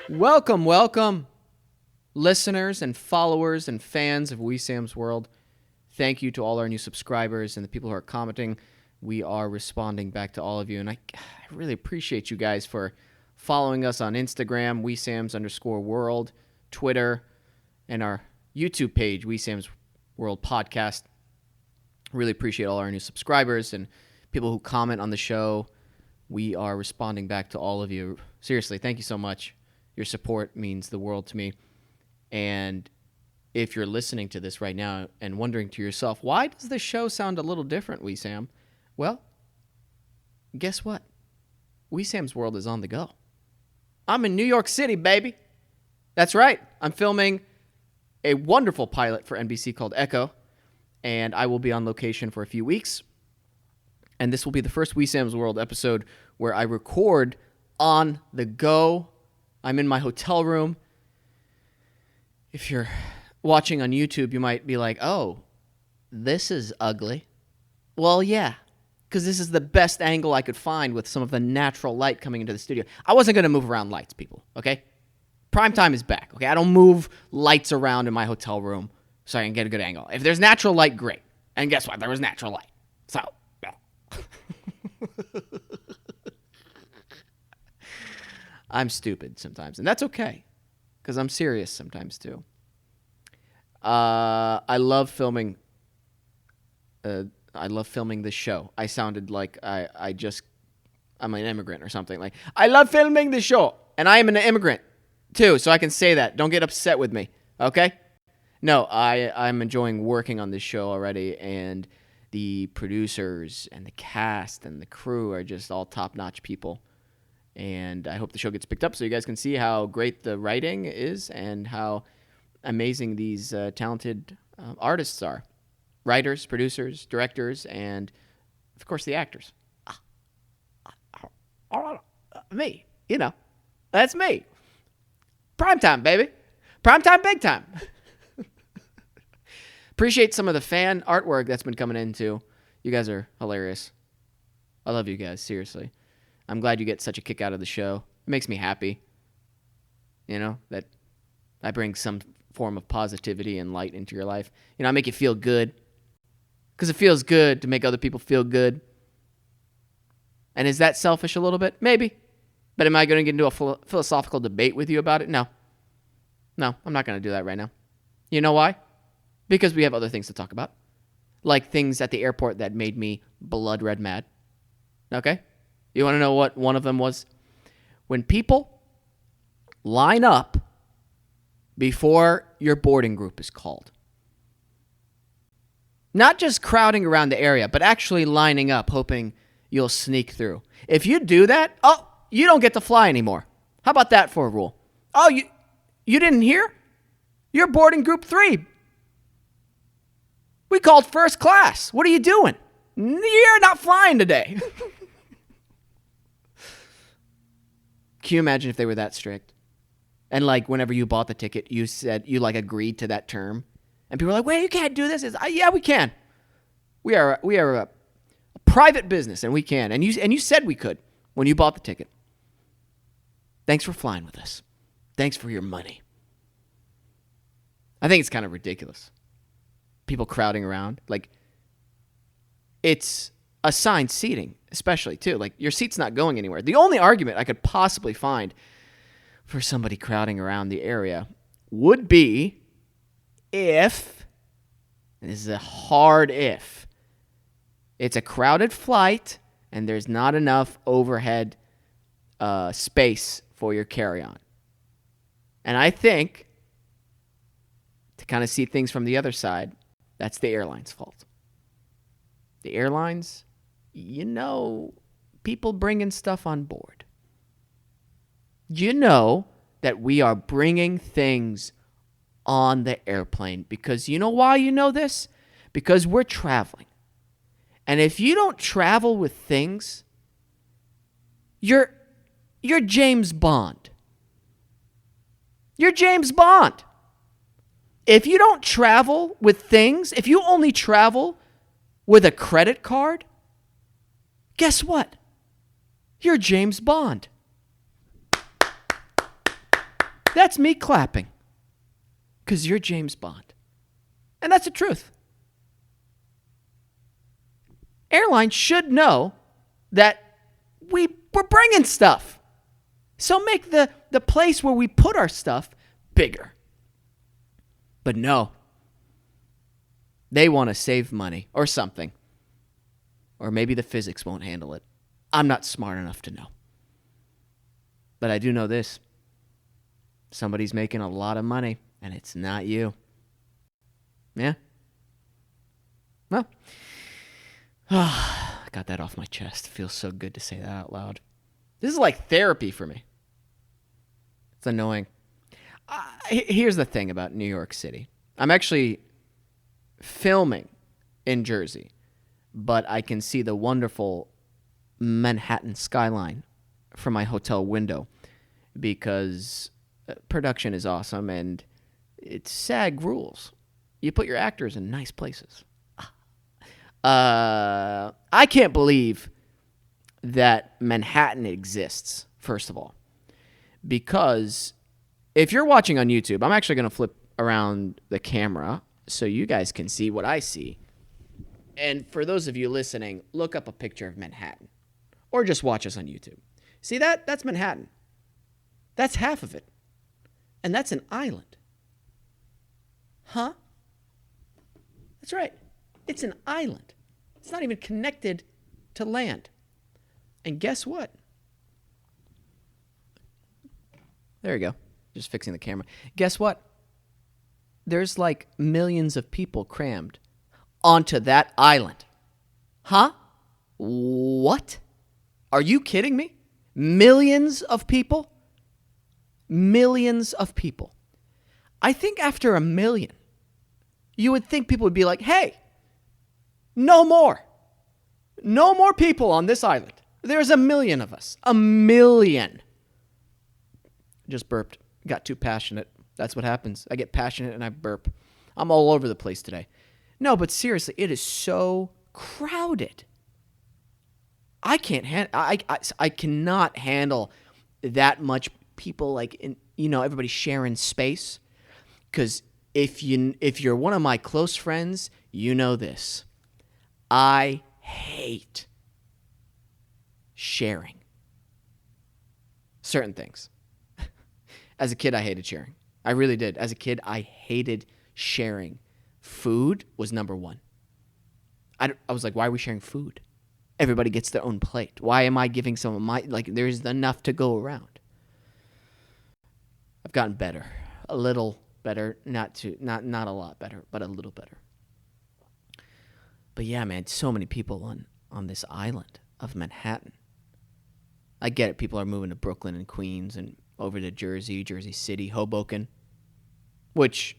Welcome, listeners and followers and fans of Wesam's World. Thank you to all our new subscribers and the people who are commenting. We are responding back to all of you, and I really appreciate you guys for following us on Instagram, Wesams_world, Twitter, and our YouTube page, Wesam's World Podcast. Really appreciate all our new subscribers and people who comment on the show. We are responding back to all of you. Seriously, thank you so much. Your support means the world to me. And if you're listening to this right now and wondering to yourself, why does this show sound a little different, Wesam? Well, guess what? Wesam's World is on the go. I'm in New York City, baby. That's right. I'm filming a wonderful pilot for NBC called Echo, and I will be on location for a few weeks. And this will be the first Wesam's World episode where I record on the go. I'm in my hotel room. If you're watching on YouTube, you might be like, oh, this is ugly. Well, yeah, because this is the best angle I could find with some of the natural light coming into the studio. I wasn't going to move around lights, people, okay? Primetime is back, okay? I don't move lights around in my hotel room so I can get a good angle. If there's natural light, great. And guess what? There was natural light. So, yeah. I'm stupid sometimes, and that's okay, because I'm serious sometimes too. I love filming. I love filming this show. I sounded like I'm an immigrant or something. Like, I love filming this show, and I am an immigrant too, so I can say that. Don't get upset with me, okay? No, I'm enjoying working on this show already, and the producers and the cast and the crew are just all top-notch people. And I hope the show gets picked up so you guys can see how great the writing is and how amazing these talented artists are. Writers, producers, directors, and, of course, the actors. Me, you know. That's me. Primetime, baby. Primetime, big time. Appreciate some of the fan artwork that's been coming in, too. You guys are hilarious. I love you guys, seriously. I'm glad you get such a kick out of the show. It makes me happy, you know, that I bring some form of positivity and light into your life. You know, I make you feel good because it feels good to make other people feel good. And is that selfish a little bit? Maybe. But am I going to get into a philosophical debate with you about it? No. No, I'm not going to do that right now. You know why? Because we have other things to talk about, like things at the airport that made me blood red mad. Okay? You want to know what one of them was? When people line up before your boarding group is called. Not just crowding around the area, but actually lining up, hoping you'll sneak through. If you do that, you don't get to fly anymore. How about that for a rule? Oh, you didn't hear? You're boarding group 3. We called first class. What are you doing? You're not flying today. Can you imagine if they were that strict? And like whenever you bought the ticket, you said you like agreed to that term, and people were like, "Wait, you can't do this." Yeah, we can. We are a private business, and we can. And you said we could when you bought the ticket. Thanks for flying with us. Thanks for your money. I think it's kind of ridiculous. People crowding around, like it's assigned seating, especially too. Like your seat's not going anywhere. The only argument I could possibly find for somebody crowding around the area would be if, and this is a hard if, it's a crowded flight and there's not enough overhead space for your carry-on. And I think, to kind of see things from the other side, that's the airline's fault. The airlines, you know, people bringing stuff on board. You know that we are bringing things on the airplane because you know why you know this? Because we're traveling. And if you don't travel with things, you're James Bond. You're James Bond. If you don't travel with things, if you only travel with a credit card, guess what? You're James Bond. That's me clapping. Because you're James Bond. And that's the truth. Airlines should know that we're bringing stuff. So make the place where we put our stuff bigger. But no. They want to save money or something. Or maybe the physics won't handle it. I'm not smart enough to know. But I do know this. Somebody's making a lot of money, and it's not you. Yeah? Well, I got that off my chest. It feels so good to say that out loud. This is like therapy for me. It's annoying. Here's the thing about New York City. I'm actually filming in Jersey, but I can see the wonderful Manhattan skyline from my hotel window because production is awesome and it's SAG rules. You put your actors in nice places. I can't believe that Manhattan exists, first of all, because if you're watching on YouTube, I'm actually going to flip around the camera so you guys can see what I see. And for those of you listening, look up a picture of Manhattan or just watch us on YouTube. See that? That's Manhattan. That's half of it. And that's an island. Huh? That's right. It's an island. It's not even connected to land. And guess what? There you go. Just fixing the camera. Guess what? There's like millions of people crammed onto that island. Huh? What? Are you kidding me? Millions of people? Millions of people. I think after 1 million, you would think people would be like, hey, no more. No more people on this island. There's 1 million of us. 1 million. Just burped. Got too passionate. That's what happens. I get passionate and I burp. I'm all over the place today. No, but seriously, it is so crowded. I can't I cannot handle that much people, like, in, everybody sharing space. Because if you're one of my close friends, you know this. I hate sharing certain things. As a kid, I hated sharing. I really did. As a kid, I hated sharing. Food was number one. I was like, why are we sharing food? Everybody gets their own plate. Why am I giving someone my, like, there's enough to go around. I've gotten better. A little better. Not a lot better, but a little better. But yeah, man, so many people on this island of Manhattan. I get it. People are moving to Brooklyn and Queens and over to Jersey City, Hoboken. Which,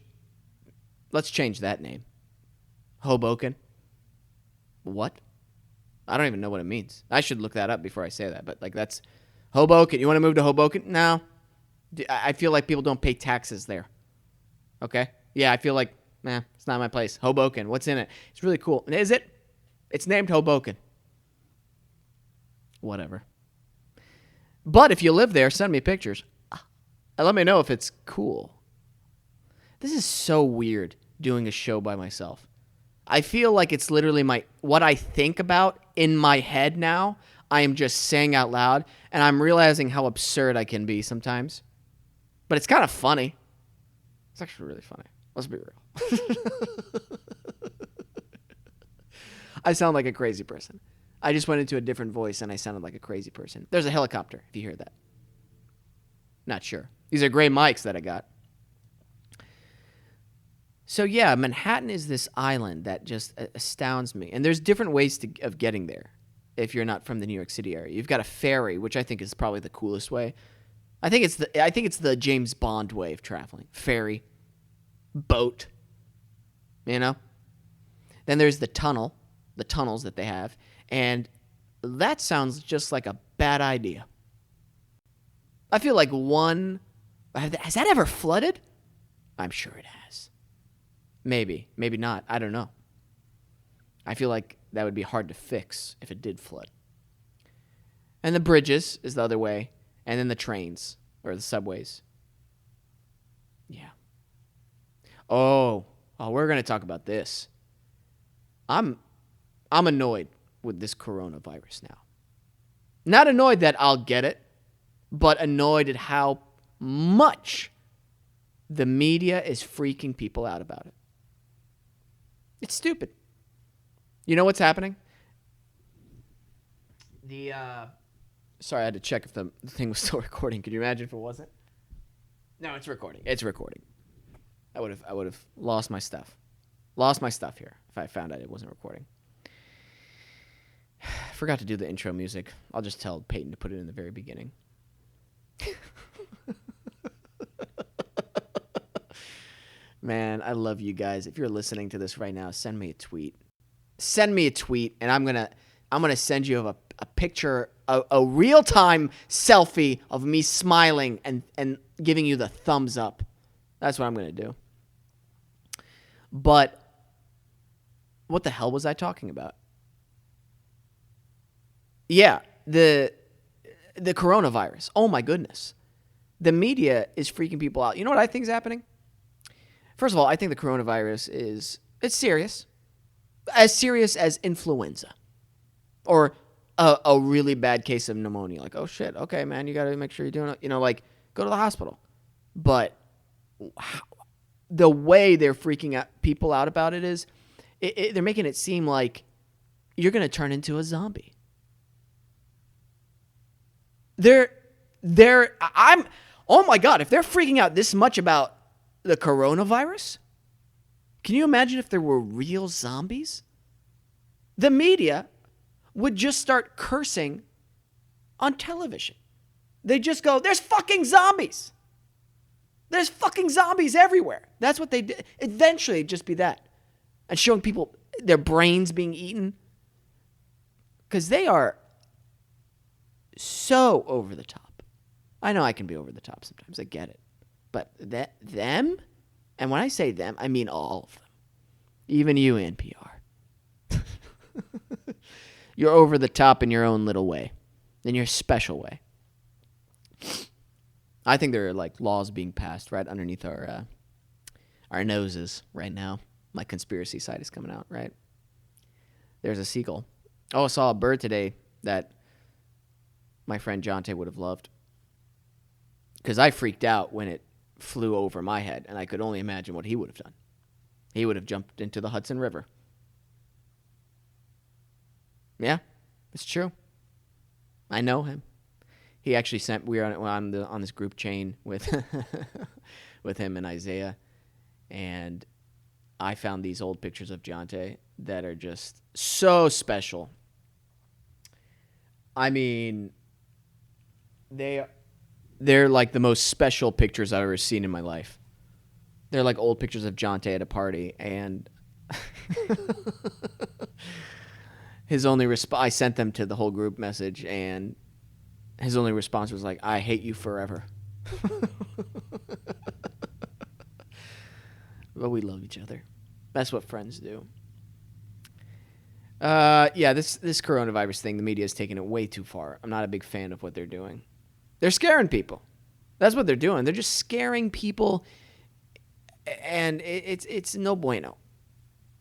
let's change that name. Hoboken. What? I don't even know what it means. I should look that up before I say that. But, like, that's Hoboken. You want to move to Hoboken? No. I feel like people don't pay taxes there. Okay? Yeah, I feel like, it's not my place. Hoboken. What's in it? It's really cool. Is it? It's named Hoboken. Whatever. But if you live there, send me pictures. And let me know if it's cool. This is so weird doing a show by myself. I feel like it's literally what I think about in my head now. I am just saying out loud, and I'm realizing how absurd I can be sometimes. But it's kind of funny. It's actually really funny. Let's be real. I sound like a crazy person. I just went into a different voice, and I sounded like a crazy person. There's a helicopter, if you hear that. Not sure. These are gray mics that I got. So yeah, Manhattan is this island that just astounds me. And there's different ways of getting there if you're not from the New York City area. You've got a ferry, which I think is probably the coolest way. I think it's the James Bond way of traveling. Ferry, boat, Then there's the tunnels that they have. And that sounds just like a bad idea. I feel like has that ever flooded? I'm sure it has. Maybe not. I don't know. I feel like that would be hard to fix if it did flood. And the bridges is the other way, and then the trains or the subways. Yeah. Oh, we're going to talk about this. I'm annoyed with this coronavirus now. Not annoyed that I'll get it, but annoyed at how much the media is freaking people out about it. It's stupid. You know what's happening? Sorry, I had to check if the thing was still recording. Could you imagine if it wasn't? No, it's recording. It's recording. I would have lost my stuff. Lost my stuff here if I found out it wasn't recording. Forgot to do the intro music. I'll just tell Peyton to put it in the very beginning. Man, I love you guys. If you're listening to this right now, send me a tweet. Send me a tweet, and I'm gonna send you a picture, a real-time selfie of me smiling and giving you the thumbs up. That's what I'm gonna do. But what the hell was I talking about? Yeah, the coronavirus. Oh my goodness. The media is freaking people out. You know what I think is happening? First of all, I think the coronavirus it's serious. As serious as influenza. Or a really bad case of pneumonia. Like, oh shit, okay, man, you got to make sure you're doing it. Like, go to the hospital. But the way they're freaking people out about it is, they're making it seem like you're going to turn into a zombie. Oh my God, if they're freaking out this much about the coronavirus, can you imagine if there were real zombies? The media would just start cursing on television. They just go, there's fucking zombies. There's fucking zombies everywhere. That's what they did. Eventually, it'd just be that. And showing people their brains being eaten. Because they are so over the top. I know I can be over the top sometimes. I get it. But them? And when I say them, I mean all of them. Even you, NPR. You're over the top in your own little way. In your special way. I think there are like laws being passed right underneath our noses right now. My conspiracy side is coming out, right? There's a seagull. Oh, I saw a bird today that my friend Jonte would have loved. Because I freaked out when it flew over my head, and I could only imagine what he would have done. He would have jumped into the Hudson River. Yeah, it's true. I know him. He actually we were on this group chain with with him and Isaiah, and I found these old pictures of Jonte that are just so special. I mean, they're like the most special pictures I've ever seen in my life. They're like old pictures of Jonte at a party, and his only I sent them to the whole group message, and his only response was like, I hate you forever. But we love each other. That's what friends do. Yeah, this coronavirus thing, the media is taking it way too far. I'm not a big fan of what they're doing. They're scaring people. That's what they're doing. They're just scaring people, and it's no bueno.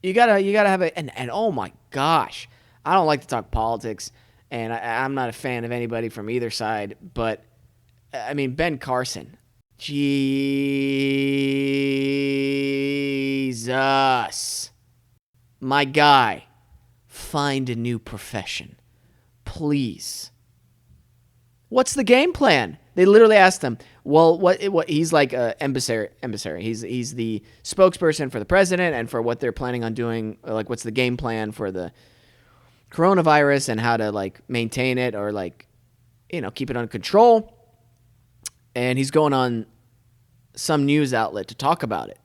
You gotta have and oh my gosh, I don't like to talk politics, and I'm not a fan of anybody from either side, but I mean, Ben Carson. Jesus. My guy, find a new profession. Please. What's the game plan? They literally asked him, well, what he's like an emissary. He's the spokesperson for the president and for what they're planning on doing. Like, what's the game plan for the coronavirus and how to like maintain it or like, keep it under control. And he's going on some news outlet to talk about it.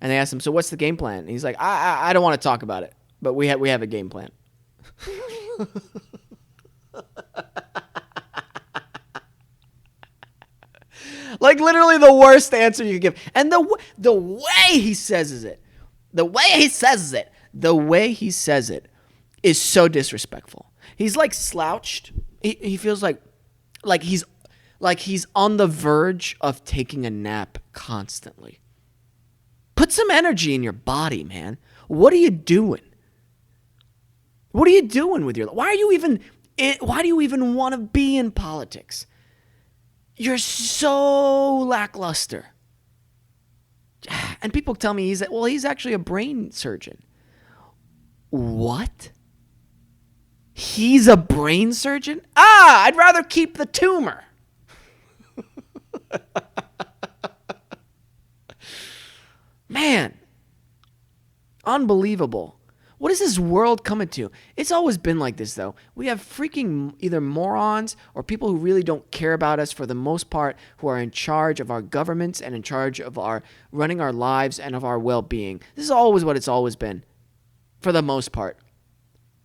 And they asked him, so what's the game plan? And he's like, I don't want to talk about it, but we have a game plan. Like literally the worst answer you could give. And the way he says it is so disrespectful. He's like slouched. He feels like he's on the verge of taking a nap constantly. Put some energy in your body, man. What are you doing? What are you doing with your life? Why do you even want to be in politics? You're so lackluster. And people tell me he's actually a brain surgeon. What? He's a brain surgeon? I'd rather keep the tumor. Man, unbelievable. What is this world coming to? It's always been like this, though. We have freaking either morons or people who really don't care about us for the most part, who are in charge of our governments and in charge of our running our lives and of our well-being. This is always what it's always been, for the most part.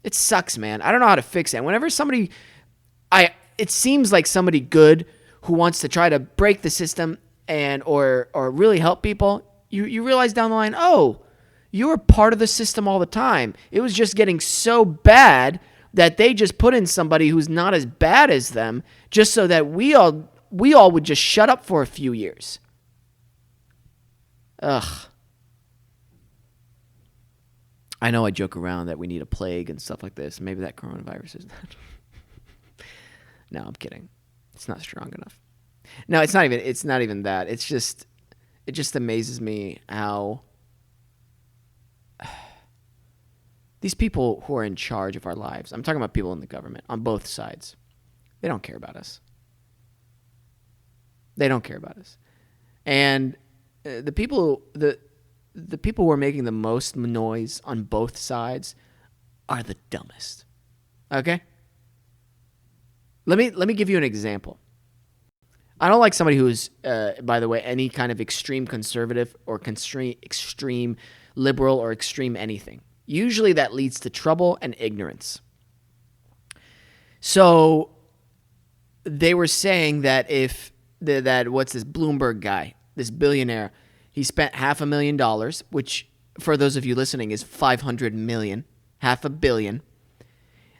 It sucks, man. I don't know how to fix it. Whenever it seems like somebody good who wants to try to break the system and or really help people, you realize down the line, you were part of the system all the time. It was just getting so bad that they just put in somebody who's not as bad as them just so that we all would just shut up for a few years. Ugh. I know I joke around that we need a plague and stuff like this. Maybe that coronavirus is that. No, I'm kidding. It's not strong enough. No, it's not even that. It just amazes me how these people who are in charge of our lives, I'm talking about people in the government on both sides, they don't care about us. They don't care about us. And the people who are making the most noise on both sides are the dumbest. Okay? Let me give you an example. I don't like somebody who's, by the way, any kind of extreme conservative or extreme liberal or extreme anything. Usually that leads to trouble and ignorance. So they were saying that what's this Bloomberg guy, this billionaire, he spent $500,000, which for those of you listening is 500 million, $500 million.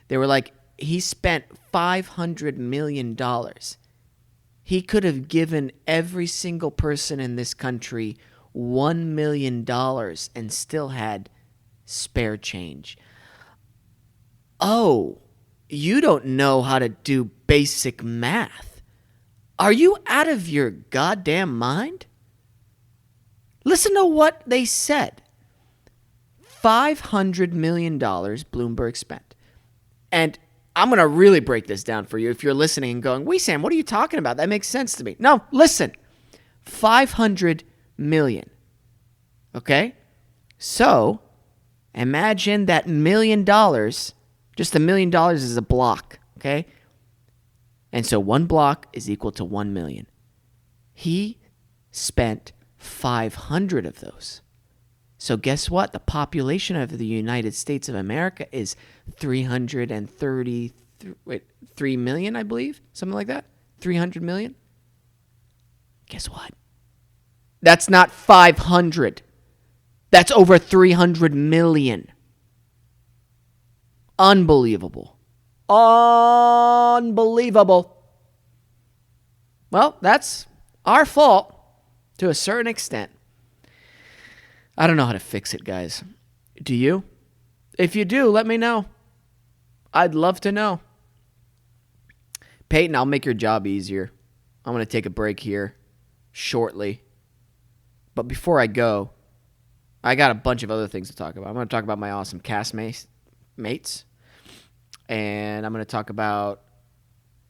They were like, he spent $500 million. He could have given every single person in this country $1 million and still had spare change. Oh, you don't know how to do basic math. Are you out of your goddamn mind? Listen to what they said. $500 million Bloomberg spent. And I'm going to really break this down for you if you're listening and going, Wesam, what are you talking about? That makes sense to me. No, listen. 500 million. Okay? So, imagine that $1 million, just $1 million is a block, okay? And so one block is equal to 1 million. He spent 500 of those. So guess what? The population of the United States of America is 333 million, I believe. Something like that. 300 million. Guess what? That's not 500. That's over 300 million. Unbelievable. Unbelievable. Well, that's our fault to a certain extent. I don't know how to fix it, guys. Do you? If you do, let me know. I'd love to know. Peyton, I'll make your job easier. I'm going to take a break here shortly. But before I go, I got a bunch of other things to talk about. I'm going to talk about my awesome castmates. And I'm going to talk about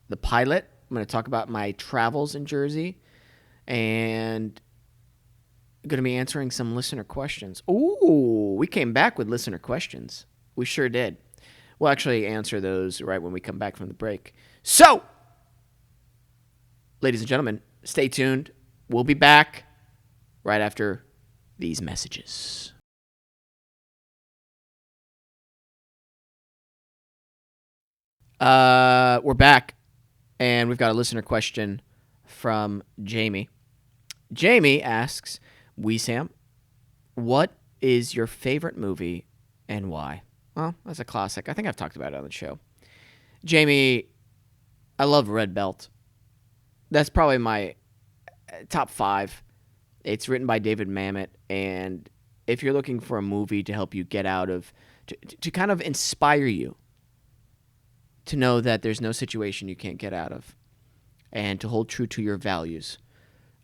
the pilot. I'm going to talk about my travels in Jersey. And going to be answering some listener questions. Ooh, we came back with listener questions. We sure did. We'll actually answer those right when we come back from the break. So, ladies and gentlemen, stay tuned. We'll be back right after these messages. We're back, and we've got a listener question from Jamie. Jamie asks, Wesam, what is your favorite movie and why? Well, that's a classic. I think I've talked about it on the show. Jamie, I love Red Belt. That's probably my top 5 It's written by David Mamet, and if you're looking for a movie to help you get out of, to kind of inspire you to know that there's no situation you can't get out of and to hold true to your values,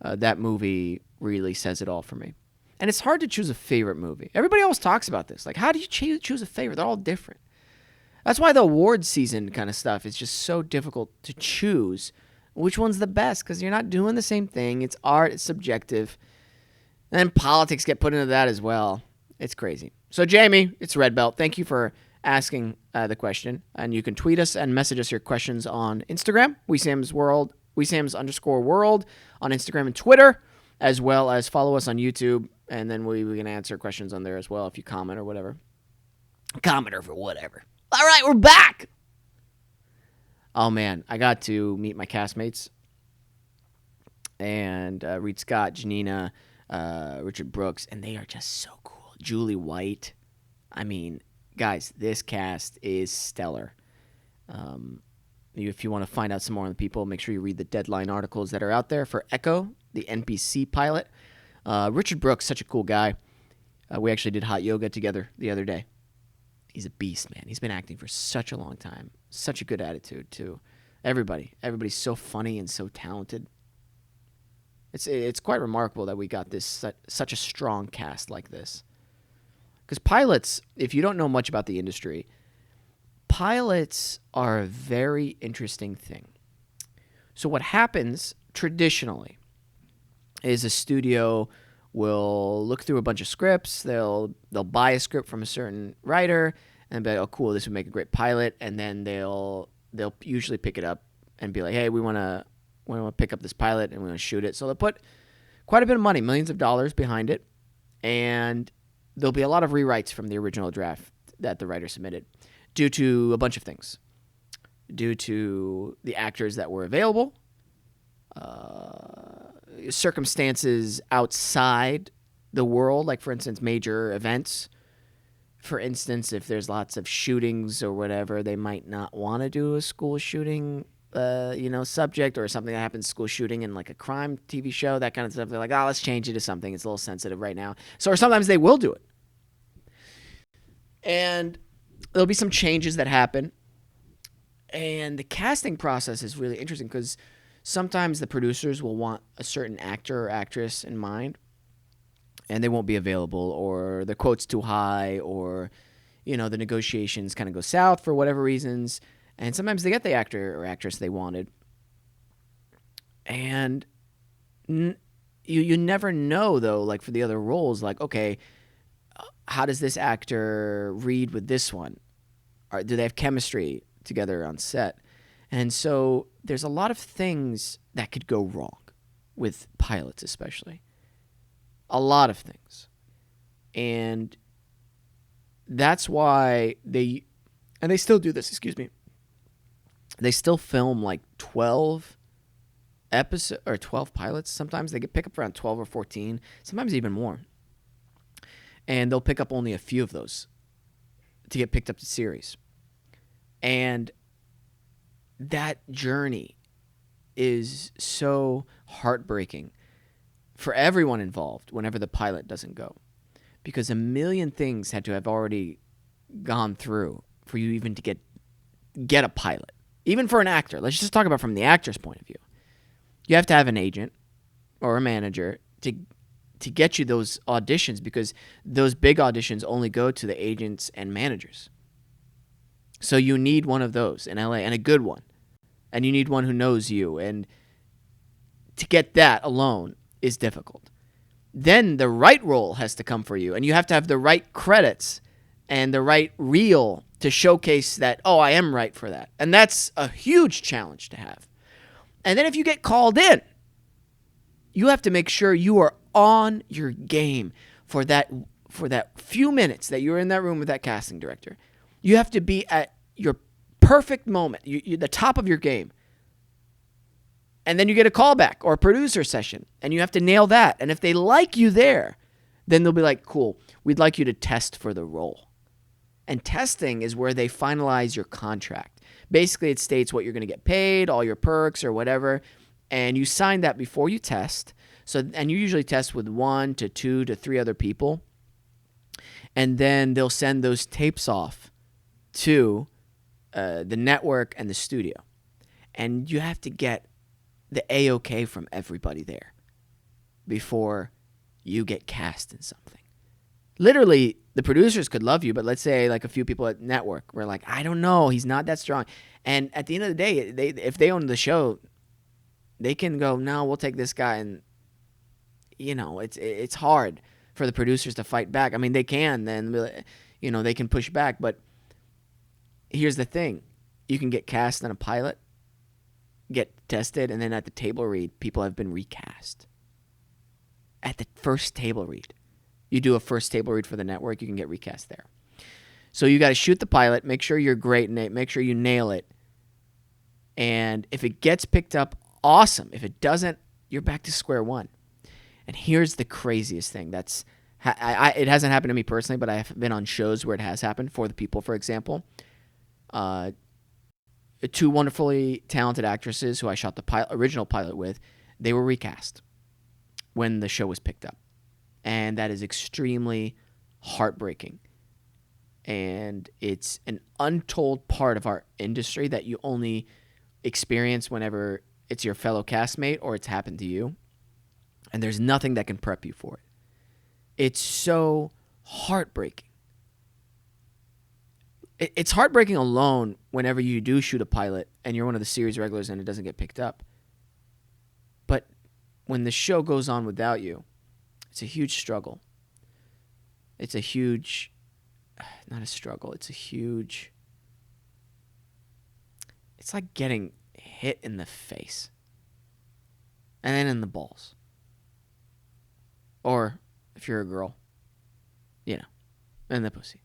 that movie really says it all for me. And it's hard to choose a favorite movie. Everybody always talks about this. Like, how do you choose a favorite? They're all different. That's why the awards season kind of stuff is just so difficult to choose which one's the best, because you're not doing the same thing. It's art. It's subjective. And politics get put into that as well. It's crazy. So, Jamie, it's Red Belt. Thank you for asking the question. And you can tweet us and message us your questions on Instagram, WeSam's_world on Instagram and Twitter, as well as follow us on YouTube. And then we can answer questions on there as well if you comment or whatever. Comment or for whatever. All right, we're back. Oh, man, I got to meet my castmates. And Reed Scott, Janina, Richard Brooks, and they are just so cool. Julie White. I mean, guys, this cast is stellar. If you want to find out some more on the people, make sure you read the Deadline articles that are out there for Echo, the NBC pilot. Richard Brooks, such a cool guy. We actually did hot yoga together the other day. He's a beast, man. He's been acting for such a long time. Such a good attitude, too. Everybody's so funny and so talented. It's quite remarkable that we got this such a strong cast like this. Because pilots, if you don't know much about the industry, pilots are a very interesting thing. So what happens traditionally is a studio will look through a bunch of scripts. They'll buy a script from a certain writer and be like, oh, cool, this would make a great pilot. And then they'll usually pick it up and be like, hey, we want to pick up this pilot and we want to shoot it. So they'll put quite a bit of money, millions of dollars behind it. And there'll be a lot of rewrites from the original draft that the writer submitted due to a bunch of things. Due to the actors that were available, circumstances outside the world, like, for instance, major events. For instance, if there's lots of shootings or whatever, they might not want to do a school shooting subject, or something that happens, school shooting in like a crime TV show, that kind of stuff. They're like, let's change it to something. It's a little sensitive right now. So, or sometimes they will do it. And there'll be some changes that happen. And the casting process is really interesting because sometimes the producers will want a certain actor or actress in mind, and they won't be available, or the quote's too high, or, the negotiations kind of go south for whatever reasons. And sometimes they get the actor or actress they wanted. And you never know, though, like for the other roles, like, okay, how does this actor read with this one? Or do they have chemistry together on set? And so there's a lot of things that could go wrong with pilots, especially. A lot of things. And that's why they still do this, they still film like 12 episodes or 12 pilots. Sometimes they get pick up around 12 or 14, sometimes even more. And they'll pick up only a few of those to get picked up to series. And that journey is so heartbreaking for everyone involved whenever the pilot doesn't go. Because a million things had to have already gone through for you even to get a pilot. Even for an actor. Let's just talk about from the actor's point of view. You have to have an agent or a manager to get you those auditions, because those big auditions only go to the agents and managers. So you need one of those in LA, and a good one. And you need one who knows you. And to get that alone is difficult. Then the right role has to come for you, and you have to have the right credits and the right reel to showcase that, oh, I am right for that. And that's a huge challenge to have. And then if you get called in, you have to make sure you are on your game for that few minutes that you're in that room with that casting director. You have to be at your perfect moment, you're the top of your game. And then you get a callback or a producer session, and you have to nail that. And if they like you there, then they'll be like, cool, we'd like you to test for the role. And testing is where they finalize your contract. Basically, it states what you're going to get paid, all your perks or whatever, and you sign that before you test So, and you usually test with 1 to 2 to 3 other people. And then they'll send those tapes off to the network and the studio. And you have to get the A-OK from everybody there before you get cast in something. Literally, the producers could love you, but let's say like a few people at network were like, I don't know, he's not that strong. And at the end of the day, if they own the show, they can go, no, we'll take this guy. And, it's hard for the producers to fight back. I mean, they can then, they can push back. But here's the thing. You can get cast in a pilot, get tested, and then at the table read, people have been recast. At the first table read. You do a first table read for the network, you can get recast there. So you got to shoot the pilot, make sure you're great in it, make sure you nail it. And if it gets picked up, awesome. If it doesn't, you're back to square one. And here's the craziest thing. It hasn't happened to me personally, but I have been on shows where it has happened. For the People, for example. 2 wonderfully talented actresses who I shot the original pilot with, they were recast when the show was picked up. And that is extremely heartbreaking. And it's an untold part of our industry that you only experience whenever it's your fellow castmate or it's happened to you. And there's nothing that can prep you for it. It's so heartbreaking. It's heartbreaking alone whenever you do shoot a pilot and you're one of the series regulars and it doesn't get picked up. But when the show goes on without you, it's a huge struggle. It's a huge, not a struggle, it's like getting hit in the face. And then in the balls. Or, if you're a girl, in the pussy.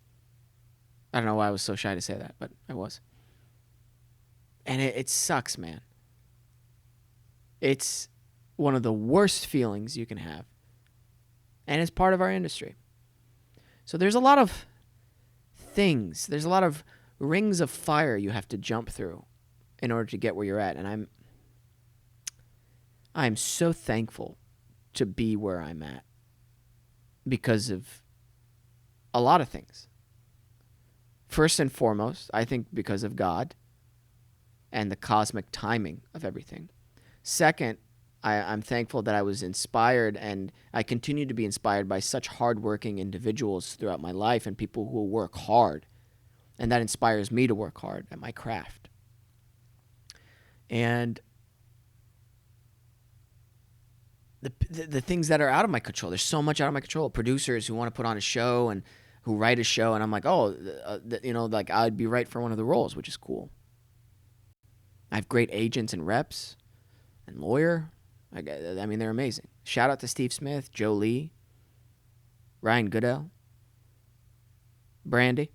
I don't know why I was so shy to say that, but I was. And it sucks, man. It's one of the worst feelings you can have. And it's part of our industry. So there's a lot of things. There's a lot of rings of fire you have to jump through in order to get where you're at. And I'm so thankful to be where I'm at because of a lot of things. First and foremost, I think because of God and the cosmic timing of everything. Second, I'm thankful that I was inspired and I continue to be inspired by such hardworking individuals throughout my life and people who work hard. And that inspires me to work hard at my craft. And the things that are out of my control, there's so much out of my control. Producers who want to put on a show and who write a show, and I'm like, like I'd be right for one of the roles, which is cool. I have great agents and reps and lawyer. I mean, they're amazing. Shout out to Steve Smith, Joe Lee, Ryan Goodell, Branded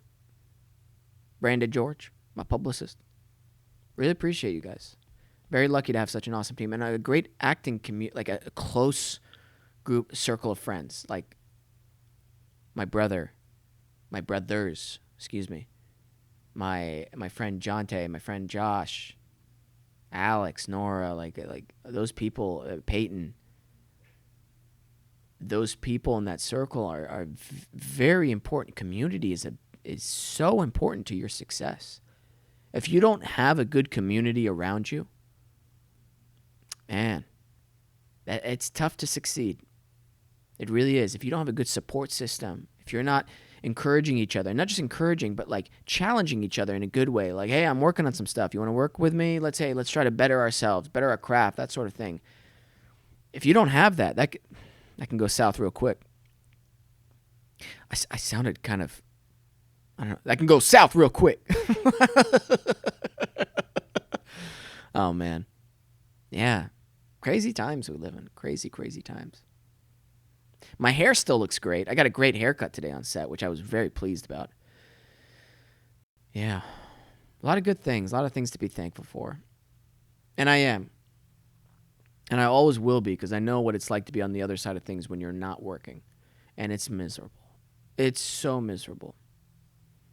George, my publicist. Really appreciate you guys. Very lucky to have such an awesome team and a great acting community, like a close group circle of friends, like my brothers, my friend Jonte, my friend Josh, Alex, Nora, like those people, Peyton. Those people in that circle are very important. Community is so important to your success. If you don't have a good community around you, man, it's tough to succeed. It really is. If you don't have a good support system, if you're not encouraging each other, not just encouraging, but like challenging each other in a good way. Like, hey, I'm working on some stuff. You want to work with me? Let's try to better ourselves, better our craft, that sort of thing. If you don't have that can go south real quick. I sounded kind of, I don't know. That can go south real quick. Oh, man. Yeah. Crazy times we live in. Crazy, crazy times. My hair still looks great. I got a great haircut today on set, which I was very pleased about. Yeah. A lot of good things. A lot of things to be thankful for. And I am. And I always will be, because I know what it's like to be on the other side of things when you're not working. And it's miserable. It's so miserable.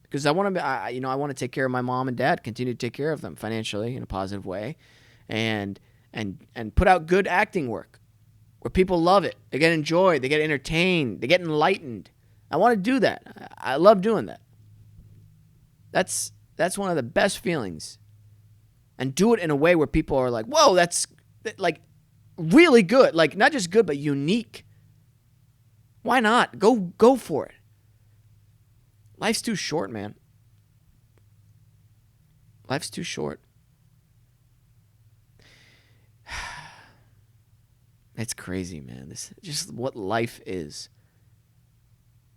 Because I want to take care of my mom and dad, continue to take care of them financially in a positive way, and put out good acting work, where people love it. They get enjoyed. They get entertained. They get enlightened. I want to do that. I love doing that. That's one of the best feelings. And do it in a way where people are like, whoa, that's like really good. Like not just good, but unique. Why not? Go for it. Life's too short, man. Life's too short. It's crazy, man. This just what life is.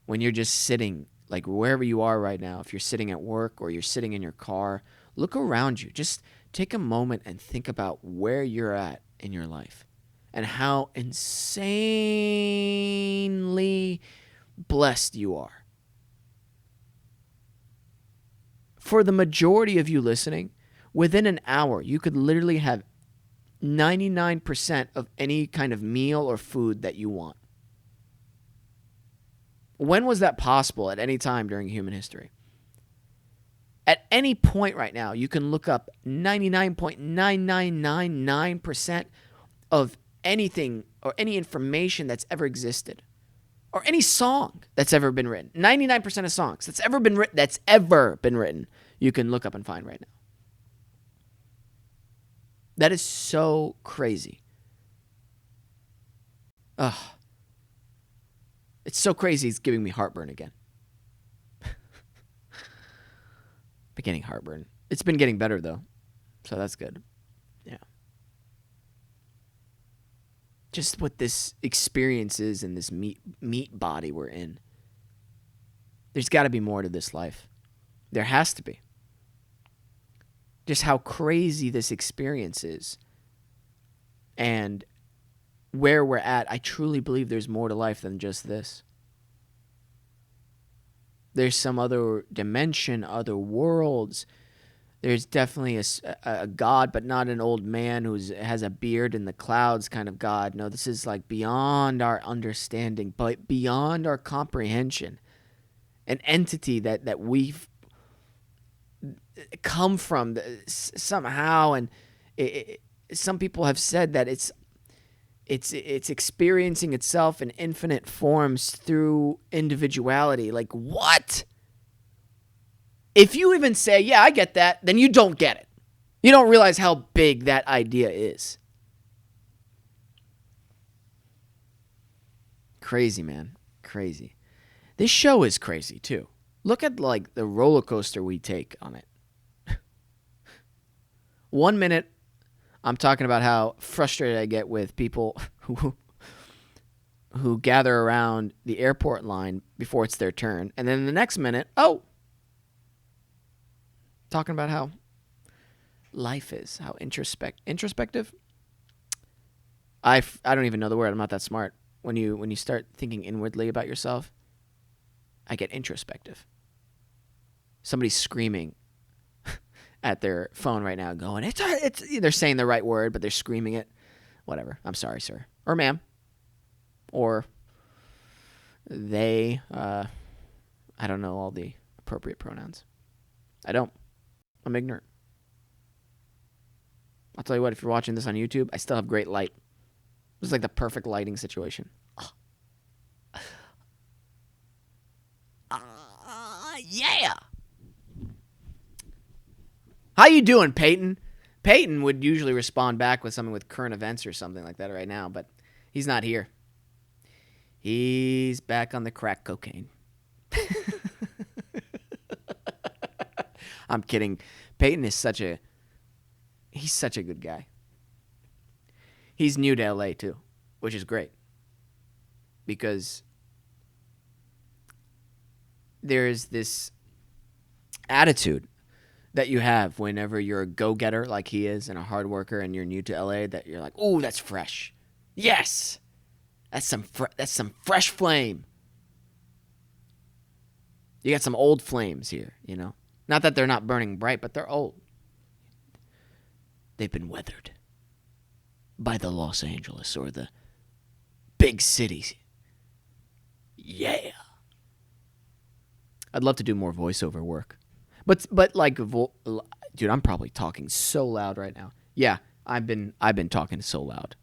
When you're just sitting, like wherever you are right now, if you're sitting at work or you're sitting in your car, look around you. Just take a moment and think about where you're at in your life and how insanely blessed you are. For the majority of you listening, within an hour, you could literally have 99% of any kind of meal or food that you want. When was that possible at any time during human history? At any point right now, you can look up 99.9999% of anything or any information that's ever existed. Or any song that's ever been written. 99% of songs that's ever been written, you can look up and find right now. That is so crazy. Ugh. It's so crazy it's giving me heartburn again. I'm getting heartburn. It's been getting better though. So that's good. Yeah. Just what this experience is in this meat body we're in. There's got to be more to this life. There has to be. Just how crazy this experience is. And where we're at, I truly believe there's more to life than just this. There's some other dimension, other worlds. There's definitely a God, but not an old man who has a beard in the clouds kind of God. No, this is like beyond our understanding, but beyond our comprehension. An entity that we've come from somehow, and some people have said that it's experiencing itself in infinite forms through individuality. Like, what? If you even say, yeah, I get that, then you don't get it. You don't realize how big that idea is. Crazy, man. Crazy. This show is crazy, too. Look at, like, the roller coaster we take on it. 1 minute, I'm talking about how frustrated I get with people who gather around the airport line before it's their turn. And then the next minute, talking about how life is, how introspective. I don't even know the word. I'm not that smart. When you start thinking inwardly about yourself, I get introspective. Somebody's screaming at their phone right now, going, it's. They're saying the right word, but they're screaming it. Whatever. I'm sorry, sir or ma'am, or they. I don't know all the appropriate pronouns. I don't. I'm ignorant. I'll tell you what, if you're watching this on YouTube, I still have great light. This is like the perfect lighting situation. Yeah. How you doing, Peyton? Peyton would usually respond back with something with current events or something like that right now, but he's not here. He's back on the crack cocaine. I'm kidding. Peyton is he's such a good guy. He's new to LA too, which is great. Because there is this attitude that you have whenever you're a go-getter like he is and a hard worker and you're new to LA, that you're like, "Ooh, that's fresh. Yes. That's some fresh flame." You got some old flames here, you know? Not that they're not burning bright, but they're old. They've been weathered by the Los Angeles or the big cities. Yeah. I'd love to do more voiceover work. But like, dude, I'm probably talking so loud right now. Yeah, I've been talking so loud.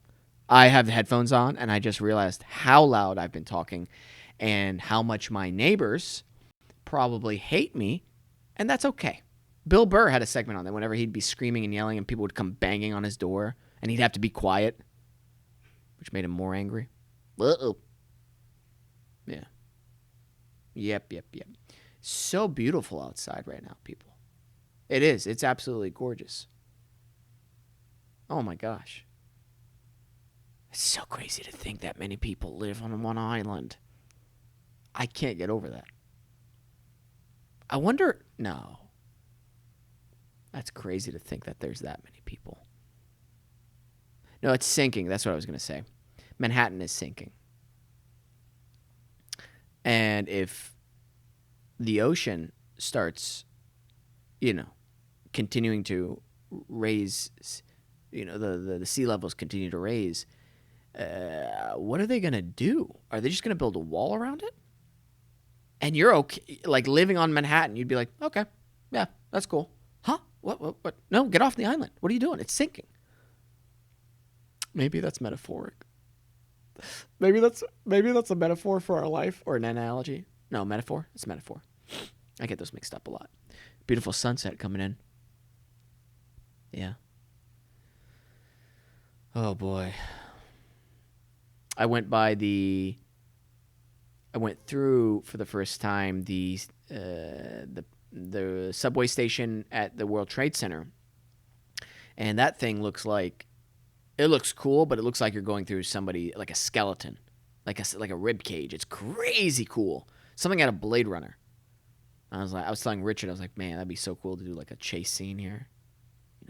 I have the headphones on, and I just realized how loud I've been talking and how much my neighbors probably hate me, and that's okay. Bill Burr had a segment on that whenever he'd be screaming and yelling and people would come banging on his door, and he'd have to be quiet, which made him more angry. Uh-oh. Yeah. Yep. So beautiful outside right now, people. It is. It's absolutely gorgeous. Oh, my gosh. It's so crazy to think that many people live on one island. I can't get over that. I wonder... No. That's crazy to think that there's that many people. No, it's sinking. That's what I was going to say. Manhattan is sinking. And if the ocean starts, continuing to raise, the sea levels continue to raise, what are they going to do? Are they just going to build a wall around it? And you're okay, like living on Manhattan, you'd be like, okay, yeah, that's cool. Huh? What? No, get off the island. What are you doing? It's sinking. Maybe that's metaphoric. Maybe that's a metaphor for our life, or an analogy. No, metaphor. It's metaphor. I get those mixed up a lot. Beautiful sunset coming in. Yeah. Oh boy. I went through for the first time the subway station at the World Trade Center, and that thing looks cool, but it looks like you're going through somebody, like a skeleton, like a rib cage. It's crazy cool. Something out of Blade Runner. I was telling Richard, I was like, man, that'd be so cool to do like a chase scene here.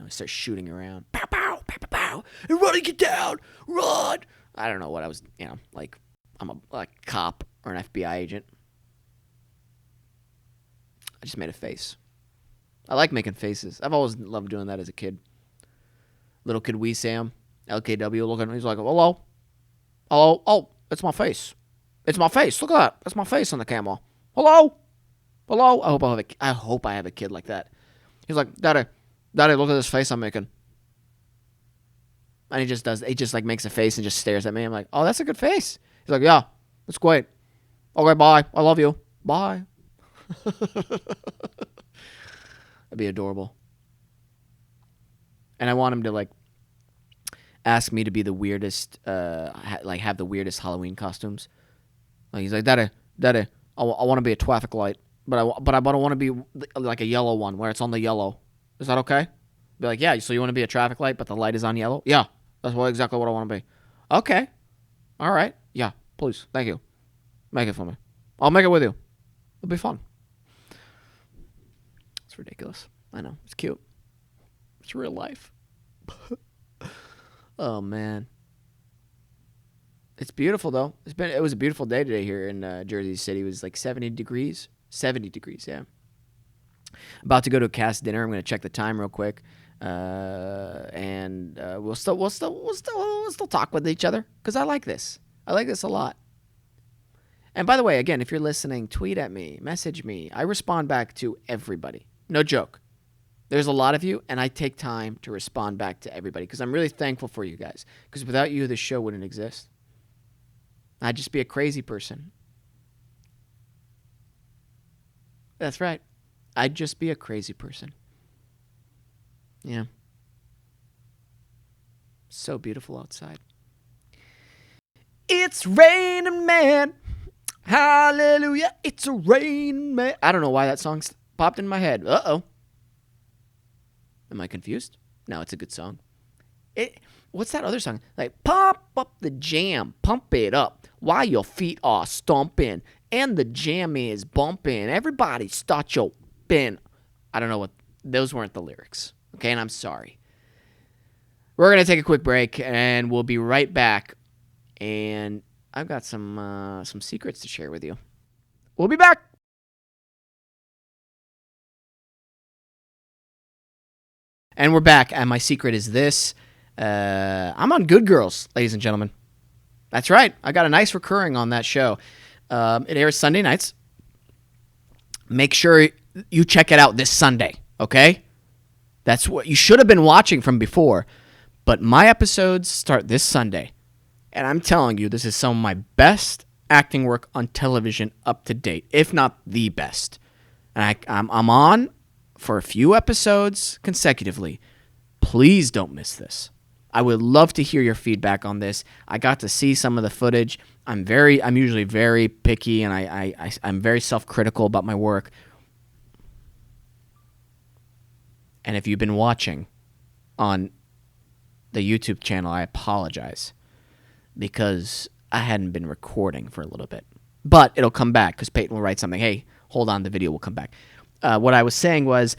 Start shooting around, pow pow pow pow pow, everybody get down, run. I don't know what I was, like I'm a cop or an FBI agent. I just made a face. I like making faces. I've always loved doing that as a kid. Little kid Wesam, LKW, looking. He's like, hello. Oh, it's my face. It's my face. Look at that. That's my face on the camera. Hello. I hope I have a kid like that. He's like, Daddy, look at this face I'm making. And he just like makes a face and just stares at me. I'm like, oh, that's a good face. He's like, yeah, that's great. Okay, bye. I love you. Bye. That'd be adorable. And I want him to like ask me to be the weirdest, have the weirdest Halloween costumes. Like he's like, Daddy, I want to be a traffic light, but I want to be like a yellow one where it's on the yellow. Is that okay? Be like, yeah. So you want to be a traffic light, but the light is on yellow? Yeah, that's exactly what I want to be. Okay, all right, yeah, please, thank you. Make it for me. I'll make it with you. It'll be fun. It's ridiculous. I know. It's cute. It's real life. Oh man, it's beautiful though. It was a beautiful day today here in Jersey City. It was like 70 degrees. 70 degrees, yeah. About to go to a cast dinner. I'm going to check the time real quick, and we'll still talk with each other because I like this. I like this a lot. And by the way, again, if you're listening, tweet at me, message me. I respond back to everybody. No joke. There's a lot of you, and I take time to respond back to everybody because I'm really thankful for you guys. Because without you, this show wouldn't exist. I'd just be a crazy person. That's right. I'd just be a crazy person. Yeah. So beautiful outside. It's raining, man. Hallelujah. It's a raining, man. I don't know why that song popped in my head. Uh-oh. Am I confused? No, it's a good song. What's that other song? Like, pump up the jam. Pump it up while your feet are stomping and the jam is bumping. Everybody start your bin. I don't know what. Those weren't the lyrics. Okay, and I'm sorry. We're going to take a quick break, and we'll be right back. And I've got some secrets to share with you. We'll be back. And we're back, and my secret is this. I'm on Good Girls, ladies and gentlemen. That's right. I got a nice recurring on that show. It airs Sunday nights. Make sure you check it out this Sunday, okay? That's what you should have been watching from before. But my episodes start this Sunday. And I'm telling you, this is some of my best acting work on television up to date, if not the best. And I'm on for a few episodes consecutively. Please don't miss this. I would love to hear your feedback on this. I got to see some of the footage. I'm usually very picky, and I'm very self-critical about my work. And if you've been watching on the YouTube channel, I apologize because I hadn't been recording for a little bit. But it'll come back because Peyton will write something. Hey, hold on, the video will come back. What I was saying was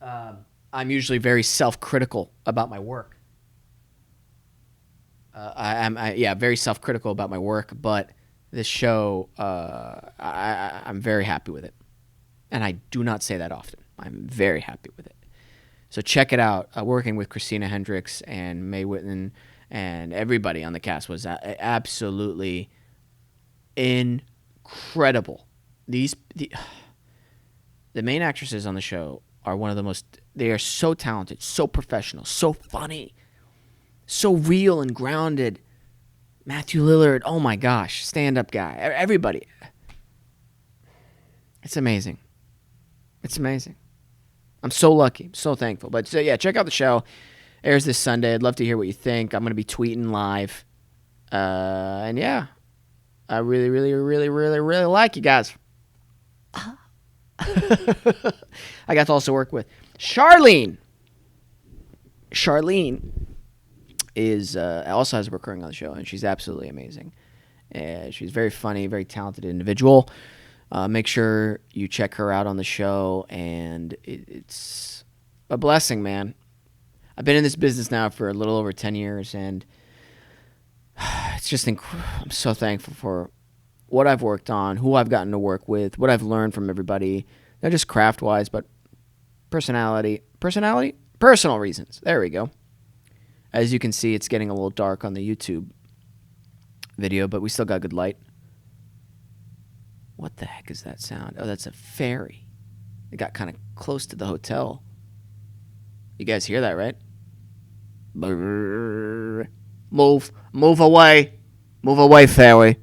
I'm usually very self-critical about my work. I'm very self-critical about my work, but this show, I'm very happy with it. And I do not say that often. I'm very happy with it. So check it out. Working with Christina Hendricks and Whitman and everybody on the cast was absolutely incredible. The main actresses on the show are one of the most, they are so talented, so professional, so funny, so real and grounded. Matthew Lillard, oh my gosh, stand-up guy. Everybody. It's amazing. It's amazing. I'm so lucky. I'm so thankful. But so, yeah, check out the show. Airs this Sunday. I'd love to hear what you think. I'm going to be tweeting live. And yeah, I really, really, really, really, really like you guys. I got to also work with Charlene. Charlene is also has a recurring on the show, and she's absolutely amazing. She's very funny, very talented individual. Make sure you check her out on the show, and it's a blessing, man. I've been in this business now for a little over 10 years, and it's just I'm so thankful for what I've worked on, who I've gotten to work with, what I've learned from everybody, not just craft-wise, but personal reasons. There we go. As you can see, it's getting a little dark on the YouTube video, but we still got good light. What the heck is that sound? Oh, that's a ferry. It got kind of close to the hotel. You guys hear that, right? Brrr. Move away. Move away, ferry.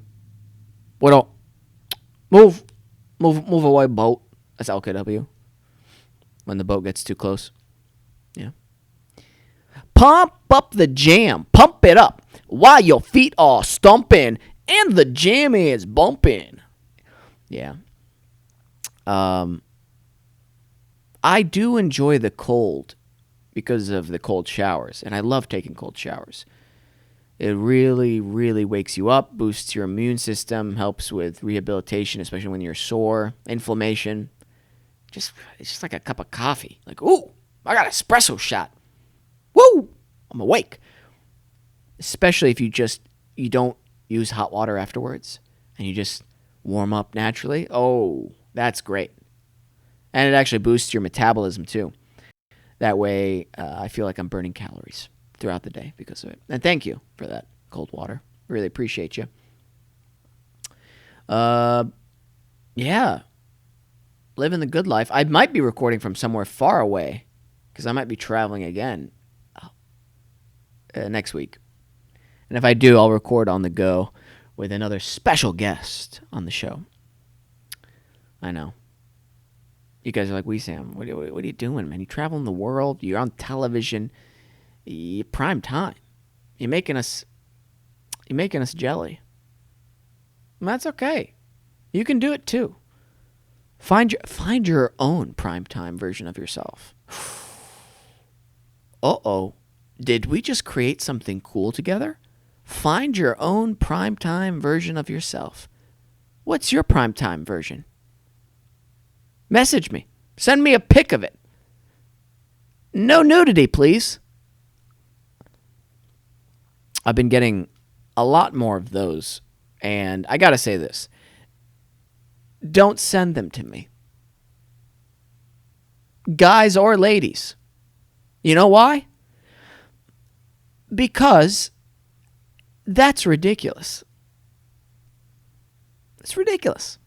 What up? Move away, boat. That's LKW. When the boat gets too close. Yeah. Pump up the jam. Pump it up while your feet are stomping and the jam is bumping. Yeah. I do enjoy the cold because of the cold showers, and I love taking cold showers. It really, really wakes you up, boosts your immune system, helps with rehabilitation, especially when you're sore, inflammation. It's just like a cup of coffee. Like, ooh, I got an espresso shot. Woo! I'm awake. Especially if you don't use hot water afterwards, and you just warm up naturally. Oh, that's great. And it actually boosts your metabolism too. That way, I feel like I'm burning calories throughout the day because of it. And thank you for that cold water. Really appreciate you. Yeah. Living the good life. I might be recording from somewhere far away because I might be traveling again next week. And if I do, I'll record on the go with another special guest on the show. I know. You guys are like, Wesam, what are you doing, man? You traveling the world. You're on television. You're prime time. You're making us jelly. And that's okay. You can do it too. Find your own primetime version of yourself. Uh-oh. Did we just create something cool together? Find your own primetime version of yourself. What's your primetime version? Message me. Send me a pic of it. No nudity, please. I've been getting a lot more of those, and I gotta say this. Don't send them to me. Guys or ladies. You know why? Because that's ridiculous. It's ridiculous.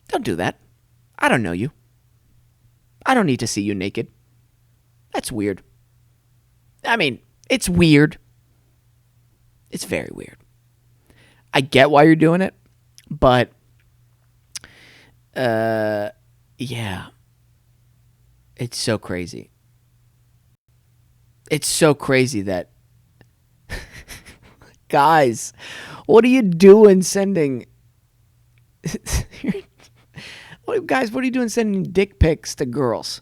Don't do that. I don't know you. I don't need to see you naked. That's weird. I mean, it's weird. It's very weird. I get why you're doing it, but yeah. It's so crazy. It's so crazy that guys, what are you doing sending what are you doing sending dick pics to girls?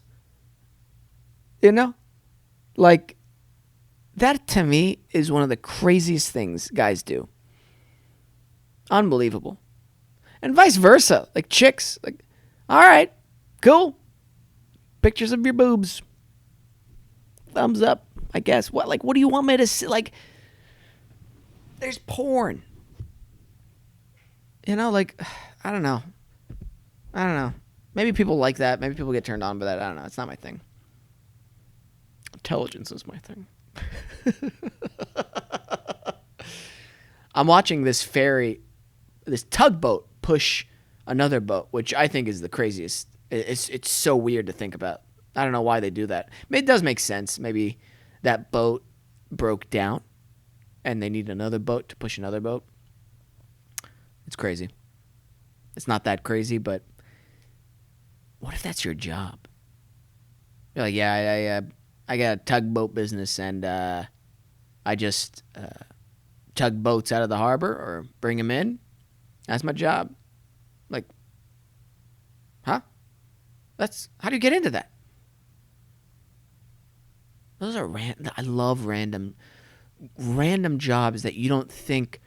You know? Like, that to me is one of the craziest things guys do. Unbelievable. And vice versa. Like, chicks, like, all right, cool. Pictures of your boobs. Thumbs up, I guess. What do you want me to see? Like, there's porn. You know, like, I don't know. Maybe people like that. Maybe people get turned on by that. I don't know. It's not my thing. Intelligence is my thing. I'm watching this tugboat push another boat, which I think is the craziest. It's so weird to think about. I don't know why they do that. It does make sense. Maybe that boat broke down and they need another boat to push another boat. It's crazy. It's not that crazy, but what if that's your job? You're like, yeah, I got a tugboat business, and I just tug boats out of the harbor or bring them in. That's my job. Like, huh? How do you get into that? Those are I love random jobs that you don't think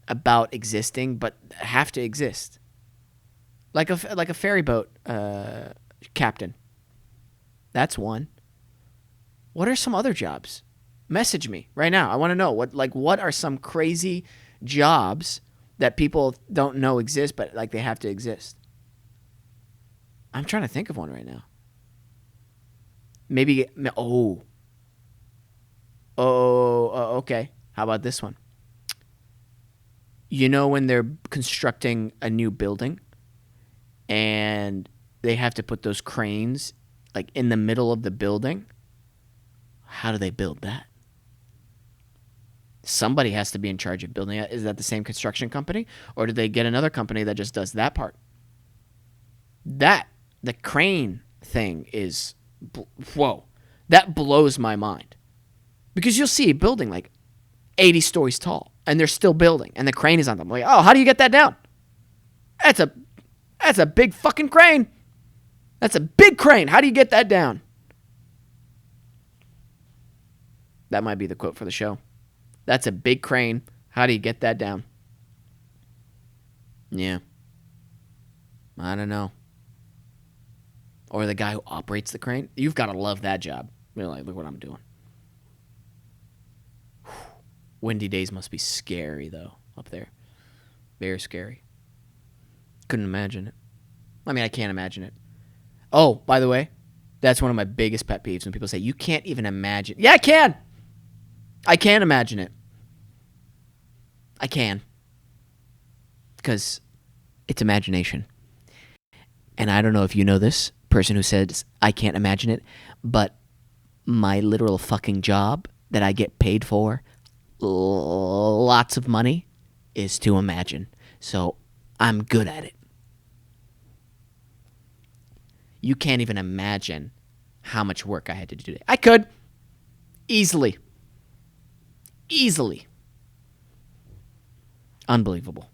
about existing, but have to exist. Like a ferry boat captain. That's one. What are some other jobs? Message me right now. I want to know what are some crazy jobs that people don't know exist, but like they have to exist. I'm trying to think of one right now. Maybe okay. How about this one? You know when they're constructing a new building and they have to put those cranes like in the middle of the building? How do they build that? Somebody has to be in charge of building it. Is that the same construction company? Or do they get another company that just does that part? The crane thing is, whoa. That blows my mind. Because you'll see a building like 80 stories tall, and they're still building, and the crane is on them. Like, oh, how do you get that down? That's a big fucking crane. That's a big crane. How do you get that down? That might be the quote for the show. That's a big crane. How do you get that down? Yeah. I don't know. Or the guy who operates the crane. You've got to love that job. You're like, look what I'm doing. Windy days must be scary, though, up there. Very scary. Couldn't imagine it. I mean, I can't imagine it. Oh, by the way, that's one of my biggest pet peeves when people say, you can't even imagine. Yeah, I can. I can imagine it. I can. Because it's imagination. And I don't know if you know this person who says, I can't imagine it, but my literal fucking job that I get paid for lots of money is to imagine. So I'm good at it. You can't even imagine how much work I had to do today. I could. Easily. Unbelievable.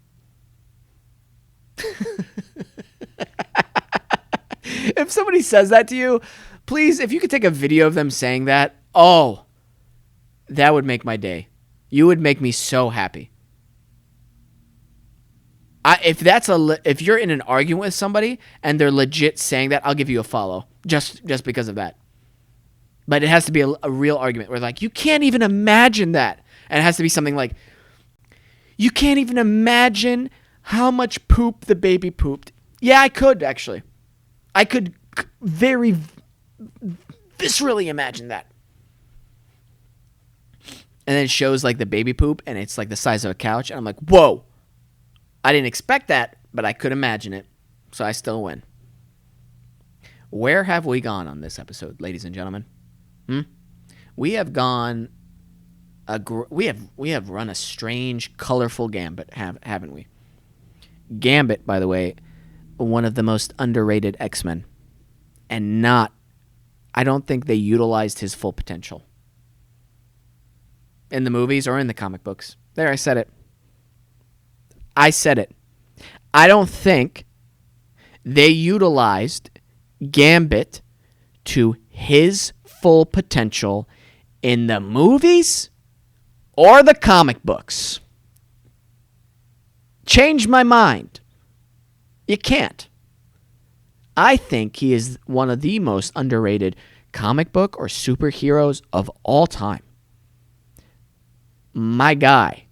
If somebody says that to you, please, if you could take a video of them saying that, that would make my day. You would make me so happy. If you're in an argument with somebody and they're legit saying that, I'll give you a follow just because of that. But it has to be a real argument where like, you can't even imagine that. And it has to be something like, you can't even imagine how much poop the baby pooped. Yeah, I could actually. I could very viscerally imagine that. And then it shows like the baby poop and it's like the size of a couch. And I'm like, whoa. I didn't expect that, but I could imagine it. So I still win. Where have we gone on this episode, ladies and gentlemen? We have gone we have run a strange, colorful gambit, haven't we? Gambit, by the way, one of the most underrated X-Men, and I don't think they utilized his full potential in the movies or in the comic books. There, I said it. I don't think they utilized Gambit to his full potential in the movies or the comic books. Change my mind. You can't. I think he is one of the most underrated comic book or superheroes of all time. My guy,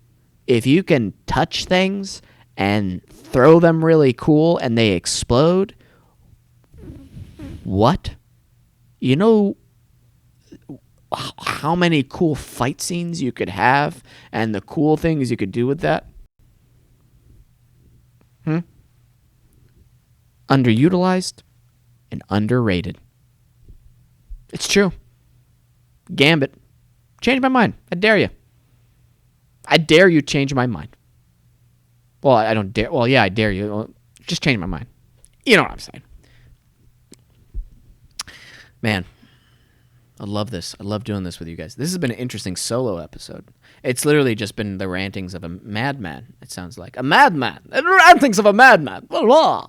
if you can touch things and throw them really cool and they explode, what? You know how many cool fight scenes you could have and the cool things you could do with that? Underutilized and underrated. It's true. Gambit. Change my mind. I dare you. I dare you change my mind. Well, I don't dare. Well, yeah, I dare you. Well, just change my mind. You know what I'm saying. Man, I love this. I love doing this with you guys. This has been an interesting solo episode. It's literally just been the rantings of a madman, it sounds like. A madman. The rantings of a madman. Blah, blah.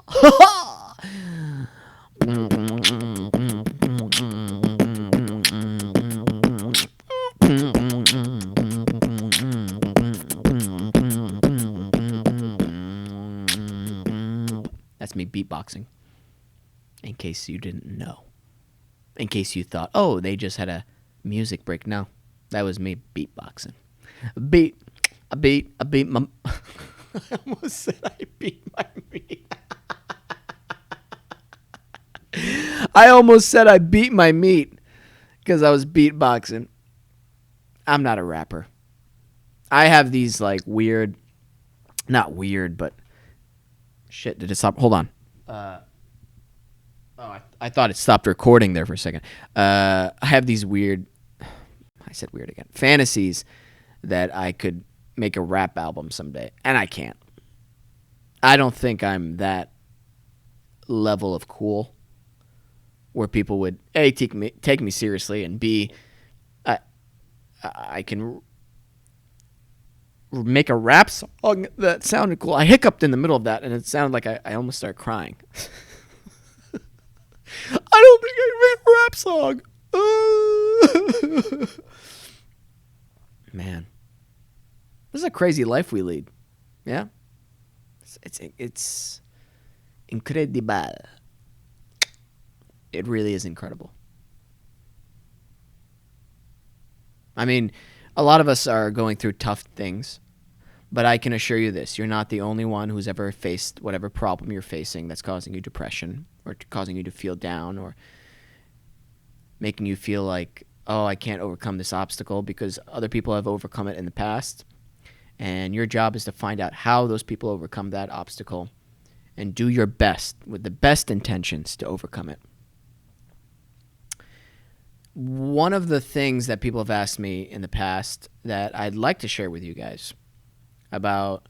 That's me beatboxing. In case you didn't know. In case you thought, oh, they just had a music break. No, that was me beatboxing. I beat my... I almost said I beat my meat. I almost said I beat my meat because I was beatboxing. I'm not a rapper. I have these like weird... Not weird, but... Shit, did it stop? Hold on. I thought it stopped recording there for a second. I have these weird, I said weird again, fantasies that I could make a rap album someday, and I can't. I don't think I'm that level of cool where people would, A, take me seriously, and B, I can make a rap song that sounded cool. I hiccuped in the middle of that, and it sounded like I almost started crying. I don't think I can make a rap song. Man, this is a crazy life we lead. Yeah, it's incredible. It really is incredible. I mean, a lot of us are going through tough things, but I can assure you this: you're not the only one who's ever faced whatever problem you're facing that's causing you depression, or causing you to feel down, or making you feel like, oh, I can't overcome this obstacle, because other people have overcome it in the past. And your job is to find out how those people overcome that obstacle and do your best with the best intentions to overcome it. One of the things that people have asked me in the past that I'd like to share with you guys about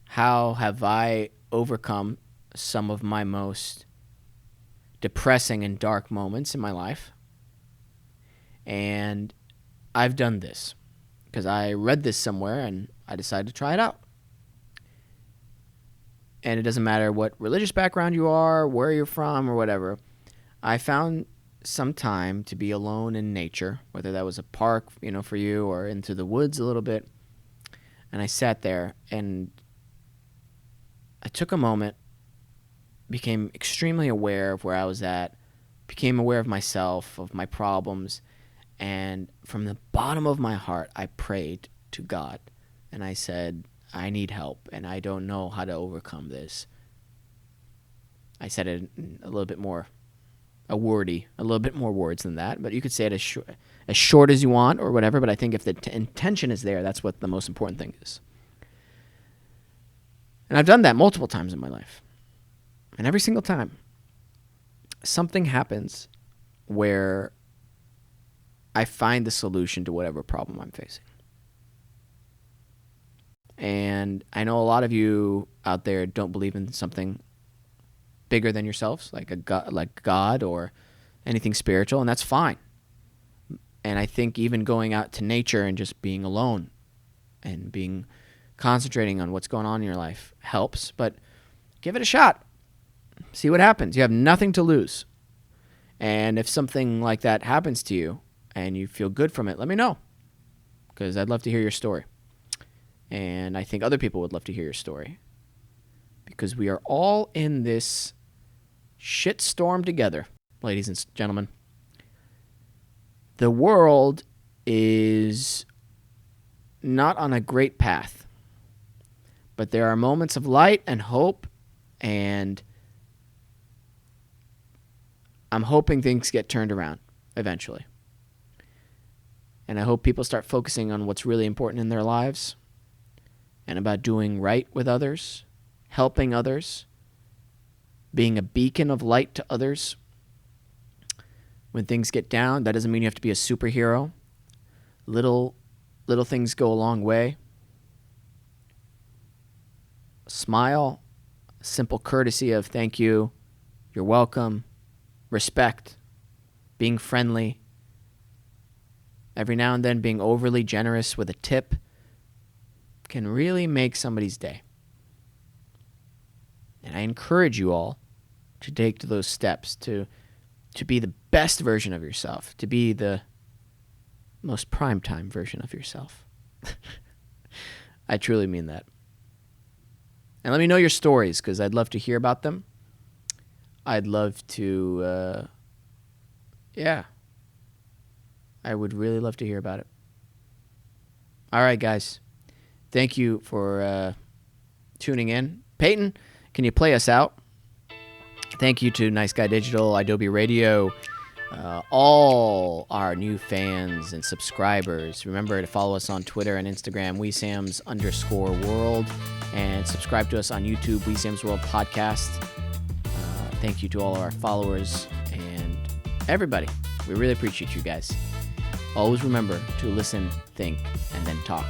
how have I overcome some of my most depressing and dark moments in my life. And I've done this because I read this somewhere and I decided to try it out. And it doesn't matter what religious background you are, where you're from, or whatever. I found some time to be alone in nature, whether that was a park, for you, or into the woods a little bit. And I sat there and I took a moment, became extremely aware of where I was at, became aware of myself, of my problems, and from the bottom of my heart, I prayed to God, and I said, I need help, and I don't know how to overcome this. I said it a little bit more, a little bit more words than that, but you could say it as short as you want or whatever, but I think if the intention is there, that's what the most important thing is. And I've done that multiple times in my life. And every single time, something happens where I find the solution to whatever problem I'm facing. And I know a lot of you out there don't believe in something bigger than yourselves, like God or anything spiritual, and that's fine. And I think even going out to nature and just being alone and concentrating on what's going on in your life helps, but give it a shot. See what happens. You have nothing to lose. And if something like that happens to you and you feel good from it, let me know, because I'd love to hear your story. And I think other people would love to hear your story, because we are all in this shit storm together, ladies and gentlemen. The world is not on a great path, but there are moments of light and hope, and I'm hoping things get turned around eventually. And I hope people start focusing on what's really important in their lives and about doing right with others, helping others, being a beacon of light to others. When things get down, that doesn't mean you have to be a superhero. Little things go a long way. A smile, a simple courtesy of thank you, you're welcome, respect, being friendly. Every now and then being overly generous with a tip can really make somebody's day. And I encourage you all to take those steps to be the best version of yourself, to be the most primetime version of yourself. I truly mean that. And let me know your stories, because I'd love to hear about them. I'd love to, I would really love to hear about it. All right, guys. Thank you for tuning in. Peyton, can you play us out? Thank you to Nice Guy Digital, Adobe Radio, all our new fans and subscribers. Remember to follow us on Twitter and Instagram, WeSams_world, and subscribe to us on YouTube, WeSams World Podcast. Thank you to all of our followers and everybody. We really appreciate you guys. Always remember to listen, think, and then talk.